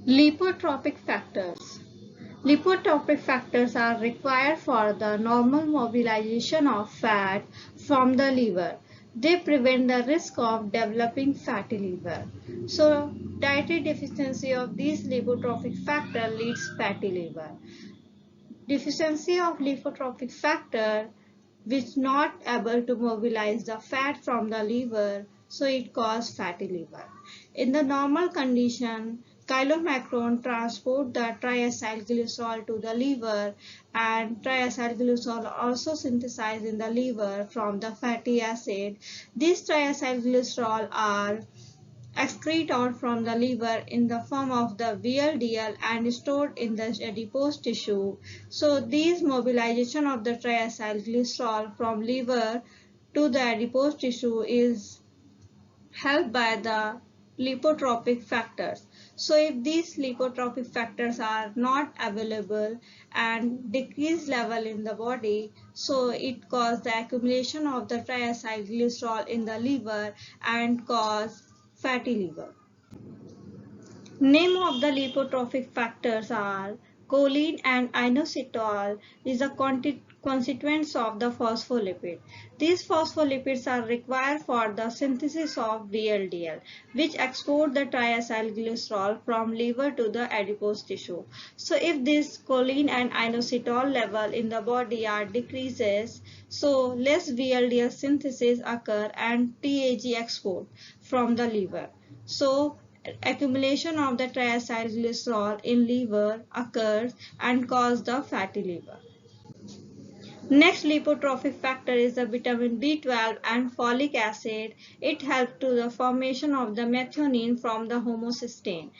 Lipotropic factors. Lipotropic factors are required for the normal mobilization of fat from the liver. They prevent the risk of developing fatty liver. So, dietary deficiency of these lipotropic factor leads fatty liver. Deficiency of lipotropic factor which not able to mobilize the fat from the liver, so it causes fatty liver. In the normal condition, chylomicron transport the triacylglycerol to the liver, and triacylglycerol also synthesized in the liver from the fatty acid. These triacylglycerol are excrete out from the liver in the form of the VLDL and stored in the adipose tissue. So these mobilization of the triacylglycerol from liver to the adipose tissue is helped by the lipotropic factors. So if these lipotropic factors are not available and decreased level in the body, so it causes the accumulation of the triacylglycerol in the liver and cause fatty liver. Name of the lipotropic factors are choline and inositol is a constituents of the phospholipid. These phospholipids are required for the synthesis of VLDL, which export the triacylglycerol from liver to the adipose tissue. So if this choline and inositol level in the body are decreases, so less VLDL synthesis occur and TAG export from the liver. So accumulation of the triacylglycerol in liver occurs and causes the fatty liver. Next lipotropic factor is the vitamin B12 and folic acid. It helps to the formation of the methionine from the homocysteine.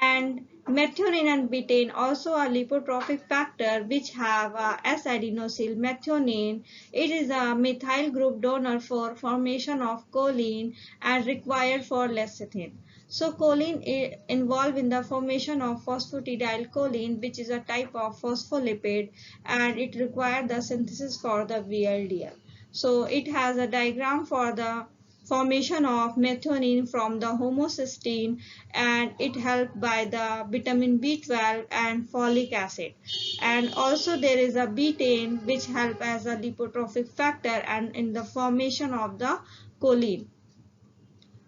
And methionine and betaine also are lipotropic factor which have S-adenosyl methionine. It is a methyl group donor for formation of choline and required for lecithin. So choline is involved in the formation of phosphatidylcholine, which is a type of phospholipid, and it requires the synthesis for the VLDL. So it has a diagram for the formation of methionine from the homocysteine, and it helped by the vitamin B12 and folic acid. And also there is a betaine which help as a lipotropic factor and in the formation of the choline.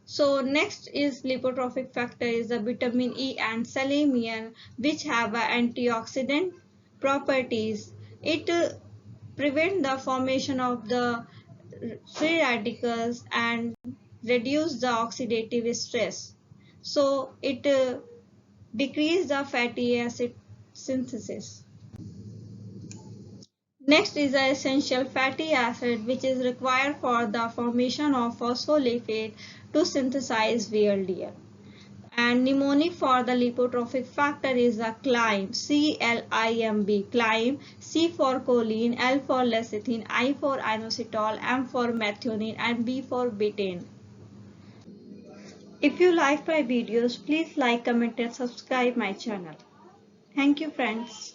So next is lipotropic factor is the vitamin E and selenium, which have antioxidant properties. It prevent the formation of the free radicals and reduce the oxidative stress. So it decrease the fatty acid synthesis. Next is the essential fatty acid, which is required for the formation of phospholipid to synthesize VLDL. And mnemonic for the lipotropic factor is a CLIMB, C-L-I-M-B, CLIMB, C for choline, L for lecithin, I for inositol, M for methionine, and B for betaine. If you like my videos, please like, comment, and subscribe my channel. Thank you, friends.